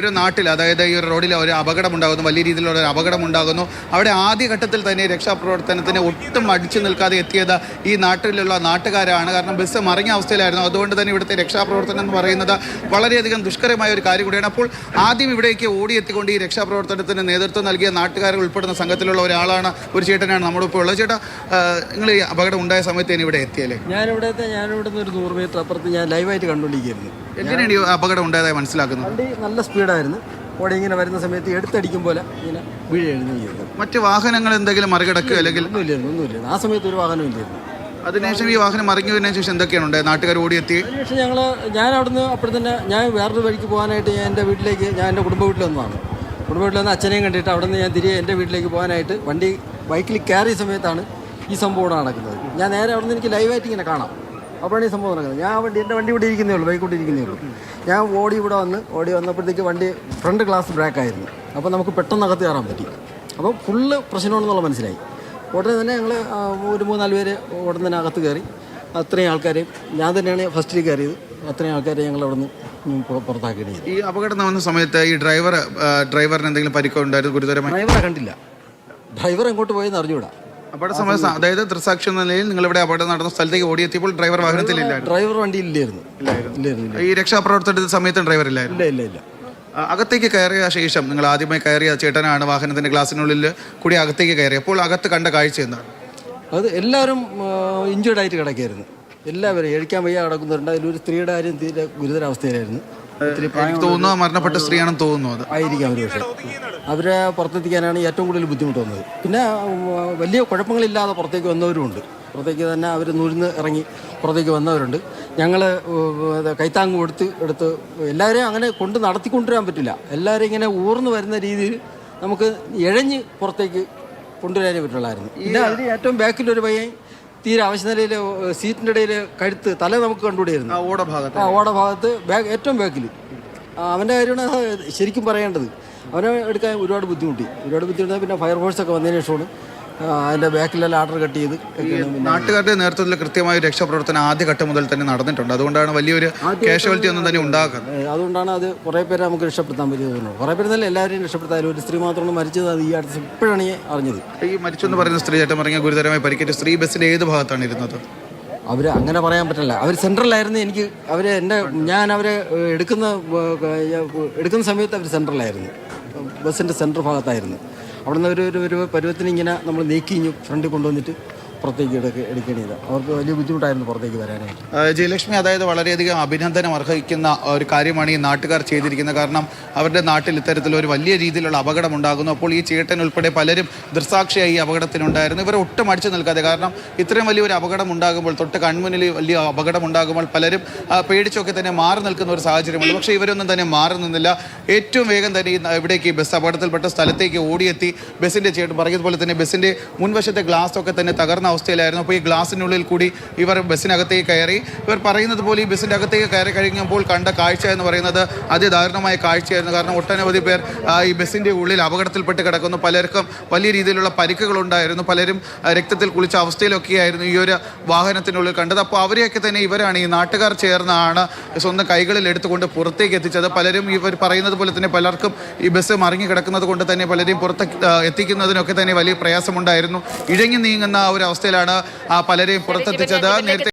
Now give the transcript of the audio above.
ഒരു നാട്ടിൽ, അതായത് ഈ ഒരു റോഡിൽ ഒരു അപകടമുണ്ടാകുന്നു, വലിയ രീതിയിലുള്ള ഒരു അപകടമുണ്ടാകുന്നു. അവിടെ ആദ്യഘട്ടത്തിൽ തന്നെ രക്ഷാപ്രവർത്തനത്തിന് ഒട്ടും അടിച്ചു നിൽക്കാതെ എത്തിയത് ഈ നാട്ടിലുള്ള നാട്ടുകാരാണ്. കാരണം ബസ് മറിഞ്ഞ അവസ്ഥയിലായിരുന്നു. അതുകൊണ്ട് തന്നെ ഇവിടുത്തെ രക്ഷാപ്രവർത്തനം എന്ന് പറയുന്നത് വളരെയധികം ദുഷ്കരമായ ഒരു കാര്യം കൂടിയാണ്. അപ്പോൾ ആദ്യം ഇവിടേക്ക് ഓടിയെത്തിക്കൊണ്ട് ഈ രക്ഷാപ്രവർത്തനത്തിന് നേതൃത്വം നൽകിയ നാട്ടുകാർ ഉൾപ്പെടുന്ന സംഘത്തിലുള്ള ഒരാളാണ്, ഒരു ചേട്ടനാണ് നമ്മുടെ ഇപ്പോൾ ഉള്ളത്. ചേട്ടാ, നിങ്ങൾ ഈ അപകടം ഉണ്ടായ സമയത്ത് തന്നെ ഇവിടെ എത്തിയല്ലേ? ഞാനിവിടുന്ന് ഒരു 100 മീറ്റർ അപ്പുറത്ത് ഞാൻ ലൈവായിട്ട് കണ്ടുകൊണ്ടിരിക്കുകയായിരുന്നു. എങ്ങനെയാണ് ഈ അപകടം ഉണ്ടായതായി മനസ്സിലാക്കുന്നത്? വണ്ടി നല്ല സ്പീഡായിരുന്നു. ഓടി ഇങ്ങനെ വരുന്ന സമയത്ത് എടുത്തടിക്കും പോലെ ഇങ്ങനെ വീഴായിരുന്നു ചെയ്തത്. മറ്റ് വാഹനങ്ങൾ എന്തെങ്കിലും മറികടക്കുക അല്ലെങ്കിൽ? ഒന്നുമില്ല. ആ സമയത്ത് ഒരു വാഹനം ഇല്ലായിരുന്നു. അതിനുശേഷം ഈ വാഹനം മറിഞ്ഞതിന് ശേഷം എന്തൊക്കെയാണ് ഉണ്ടായത്? നാട്ടുകാർ ഓടിയെത്തി. അതിനുശേഷം ഞാൻ അവിടുന്ന് അപ്പോൾ തന്നെ ഞാൻ വേറൊരു വഴിക്ക് പോകാനായിട്ട് ഞാൻ എൻ്റെ വീട്ടിലേക്ക്, ഞാൻ എൻ്റെ കുടുംബ വീട്ടിൽ വന്നതാണ്. കുടുംബ വീട്ടിൽ വന്ന് അച്ഛനെയും കണ്ടിട്ട് അവിടെ നിന്ന് ഞാൻ തിരികെ എൻ്റെ വീട്ടിലേക്ക് പോകാനായിട്ട് ബൈക്കിൽ കയറിയ സമയത്ത് ഈ സംഭവം നടക്കുന്നത്. ഞാൻ നേരെ അവിടെ നിന്ന് എനിക്ക് ലൈവായിട്ട് ഇങ്ങനെ കാണാം. അപ്പോഴാണ് ഈ സംഭവം നടക്കുന്നത്. എൻ്റെ വണ്ടി ഇവിടെ ഇരിക്കുന്നേ ഉള്ളൂ, ബൈക്ക് ഇരിക്കുന്നേ ഉള്ളൂ. ഞാൻ ഓടി വന്നപ്പോഴത്തേക്ക് വണ്ടി ഫ്രണ്ട് ഗ്ലാസ് ബ്രേക്കായിരുന്നു. അപ്പോൾ നമുക്ക് പെട്ടെന്ന് അകത്ത് കയറാൻ പറ്റി. അപ്പോൾ ഫുള്ള് പ്രശ്നമാണെന്നുള്ള മനസ്സിലായി. ഉടനെ തന്നെ ഞങ്ങൾ ഒരു 3-4 പേര് ഉടനെ തന്നെ അകത്ത് കയറി. അത്രയും ആൾക്കാരെയും ഞാൻ തന്നെയാണ് ഫസ്റ്റിൽ കയറിയത്. അത്രയും ആൾക്കാരെ ഞങ്ങൾ അവിടെ നിന്ന് പുറത്താക്കിയിട്ട്. ഈ അപകടം നടന്ന സമയത്ത് ഈ ഡ്രൈവറിന് എന്തെങ്കിലും പരിക്കോ ഉണ്ടായിരുന്നു? ഗുരുതരമായി? ഡ്രൈവറെ കണ്ടില്ല. ഡ്രൈവർ എങ്ങോട്ട് പോയെന്ന് അറിഞ്ഞുകൂടാ. അപകട സമയത്ത്, അതായത് ദൃക്സാക്ഷി എന്ന നിലയിൽ നിങ്ങൾ ഇവിടെ അപകടം നടന്ന സ്ഥലത്തേക്ക് ഓടിയെത്തിയപ്പോൾ ഡ്രൈവർ വാഹനത്തിലില്ല? ഡ്രൈവർ വണ്ടിയില്ലായിരുന്നു. ഈ രക്ഷാപ്രവർത്തന സമയത്ത് ഡ്രൈവർ ഇല്ലായിരുന്നു? ഇല്ല. അകത്തേക്ക് കയറിയ ശേഷം, നിങ്ങൾ ആദ്യമായി കയറിയ ചേട്ടനാണ് വാഹനത്തിന്റെ ഗ്ലാസിനുള്ളിൽ കൂടി അകത്തേക്ക് കയറി. അപ്പോൾ അകത്ത് കണ്ട കാഴ്ച എന്താണ്? അത് എല്ലാവരും ഇഞ്ചേർഡ് ആയിട്ട് കിടക്കുകയായിരുന്നു. എല്ലാവരും എഴിക്കാൻ വയ്യ കിടക്കുന്നുണ്ട്. അതിലൊരു സ്ത്രീയുടെ കാര്യം തീരെ ഗുരുതരാവസ്ഥയിലായിരുന്നു. തോന്നുന്നു മരണപ്പെട്ട സ്ത്രീയാണെന്ന് തോന്നുന്നു. അത് ആയിരിക്കാം ഒരു പക്ഷേ. അവരെ പുറത്തെത്തിക്കാനാണ് ഏറ്റവും കൂടുതൽ ബുദ്ധിമുട്ട് വന്നത്. പിന്നെ വലിയ കുഴപ്പങ്ങളില്ലാതെ പുറത്തേക്ക് വന്നവരുമുണ്ട്. പുറത്തേക്ക് തന്നെ അവർ നുഴഞ്ഞ് ഇറങ്ങി പുറത്തേക്ക് വന്നവരുണ്ട്. ഞങ്ങൾ കൈത്താങ്ങ് എടുത്ത് എല്ലാവരെയും അങ്ങനെ നടത്തിക്കൊണ്ടുവരാൻ പറ്റില്ല. എല്ലാവരും ഇങ്ങനെ ഊർന്ന് വരുന്ന രീതിയിൽ നമുക്ക് ഇഴഞ്ഞ് പുറത്തേക്ക് കൊണ്ടുവരാനേ പറ്റുള്ളായിരുന്നു. പിന്നെ അതിന് ഏറ്റവും ബാക്കിലൊരു പയ്യൻ തീരെ ആവശ്യ നിലയിൽ സീറ്റിൻ്റെ ഇടയിൽ കഴുത്ത് തല നമുക്ക് കണ്ടുകൂടിയായിരുന്നു. ഓടഭാഗത്ത് ഏറ്റവും ബാക്കിൽ. അവൻ്റെ കാര്യമാണ് ശരിക്കും പറയേണ്ടത്. അവനെ എടുക്കാൻ ഒരുപാട് ബുദ്ധിമുട്ടി. പിന്നെ ഫയർഫോഴ്സൊക്കെ വന്നതിന് ശേഷമാണ് അതിൻ്റെ ബാക്കിലെല്ലാം ആർഡർ കട്ട് ചെയ്ത്. നാട്ടുകാരുടെ നേതൃത്വത്തിൽ കൃത്യമായ രക്ഷാപ്രവർത്തനം ആദ്യഘട്ടം മുതൽ തന്നെ നടന്നിട്ടുണ്ട്. അതുകൊണ്ടാണ് വലിയൊരു കാഷ്വാലിറ്റി ഒന്നും തന്നെ ഉണ്ടാകുന്നത്. അതുകൊണ്ടാണ് അത് കുറേ പേരെ നമുക്ക് രക്ഷപ്പെടുത്താൻ പറ്റിയത്. കുറേ പേര് തന്നെ എല്ലാവരെയും രക്ഷപ്പെടുത്താൻ. ഒരു സ്ത്രീ മാത്രമാണ് മരിച്ചത്. അത് ഈ അടുത്ത് ഇപ്പോഴാണ് അറിഞ്ഞത്. ഈ മരിച്ചെന്ന് പറയുന്ന സ്ത്രീ ചേട്ടൻ പറഞ്ഞ ഗുരുതരമായി പരിക്കേറ്റ സ്ത്രീ ബസ്സിൻ്റെ ഏത് ഭാഗത്താണ് ഇരുന്നത്? അവർ അങ്ങനെ പറയാൻ പറ്റില്ല. അവർ സെൻട്രലായിരുന്നു. ഞാൻ അവരെ എടുക്കുന്ന സമയത്ത് അവർ സെൻട്രലായിരുന്നു. ബസ്സിൻ്റെ സെൻട്രൽ ഭാഗത്തായിരുന്നു. അവിടെ നിന്ന് ഒരു പരുവത്തിന് ഇങ്ങനെ നമ്മൾ നീക്കി ഫ്രണ്ടിൽ കൊണ്ടുവന്നിട്ട് പുറത്തേക്ക് എടുക്കേണ്ടത്. അവർക്ക് വലിയ ബുദ്ധിമുട്ടായിരുന്നു പുറത്തേക്ക് വരാനായിട്ട്. ജയലക്ഷ്മി, അതായത് വളരെയധികം അഭിനന്ദനം അർഹിക്കുന്ന ഒരു കാര്യമാണ് ഈ നാട്ടുകാർ ചെയ്തിരിക്കുന്നത്. കാരണം അവരുടെ നാട്ടിൽ ഇത്തരത്തിലൊരു വലിയ രീതിയിലുള്ള അപകടം ഉണ്ടാകുന്നു. അപ്പോൾ ഈ ചേട്ടൻ ഉൾപ്പെടെ പലരും ദൃക്സാക്ഷിയായി ഈ അപകടത്തിനുണ്ടായിരുന്നു. ഇവർ ഒട്ടും അടിച്ചു നിൽക്കാതെ, കാരണം ഇത്രയും വലിയൊരു അപകടം ഉണ്ടാകുമ്പോൾ, തൊട്ട് കൺമുന്നിൽ വലിയ അപകടം ഉണ്ടാകുമ്പോൾ പലരും പേടിച്ചൊക്കെ തന്നെ മാറി നിൽക്കുന്ന ഒരു സാഹചര്യമുണ്ട്. പക്ഷേ ഇവരൊന്നും തന്നെ മാറി നിന്നില്ല. ഏറ്റവും വേഗം തന്നെ ഇവിടേക്ക് ബസ് അപകടത്തിൽപ്പെട്ട സ്ഥലത്തേക്ക് ഓടിയെത്തി. ബസ്സിൻ്റെ ചേട്ടൻ പറഞ്ഞതുപോലെ തന്നെ ബസ്സിൻ്റെ മുൻവശത്തെ ഗ്ലാസ്സൊക്കെ തന്നെ തകർന്ന അവസ്ഥയിലായിരുന്നു. അപ്പോൾ ഈ ഗ്ലാസിനുള്ളിൽ കൂടി ഇവർ ബസ്സിനകത്തേക്ക് കയറി. ഇവർ പറയുന്നത് പോലെ ഈ ബസ്സിൻ്റെ അകത്തേക്ക് കയറി കഴിഞ്ഞപ്പോൾ കണ്ട കാഴ്ച എന്ന് പറയുന്നത് അതിദാരുണമായ കാഴ്ചയായിരുന്നു. കാരണം ഒട്ടനവധി പേർ ഈ ബസ്സിൻ്റെ ഉള്ളിൽ അപകടത്തിൽപ്പെട്ട് കിടക്കുന്നു. പലർക്കും വലിയ രീതിയിലുള്ള പരിക്കുകളുണ്ടായിരുന്നു. പലരും രക്തത്തിൽ കുളിച്ച അവസ്ഥയിലൊക്കെയായിരുന്നു ഈ ഒരു വാഹനത്തിനുള്ളിൽ കണ്ടത്. അപ്പോൾ അവരെയൊക്കെ തന്നെ ഇവരാണ്, ഈ നാട്ടുകാർ ചേർന്നാണ് സ്വന്തം കൈകളിൽ എടുത്തുകൊണ്ട് പുറത്തേക്ക് എത്തിച്ചത്. പലരും ഇവർ പറയുന്നത് പോലെ തന്നെ പലർക്കും ഈ ബസ് മറിഞ്ഞു കിടക്കുന്നത് കൊണ്ട് തന്നെ പലരെയും പുറത്തേക്ക് എത്തിക്കുന്നതിനൊക്കെ തന്നെ വലിയ പ്രയാസമുണ്ടായിരുന്നു. ഇഴഞ്ഞു നീങ്ങുന്ന ഒരു അവസ്ഥയിലാണ് പലരെയും പുറത്തെത്തിച്ചത്. നേരത്തെ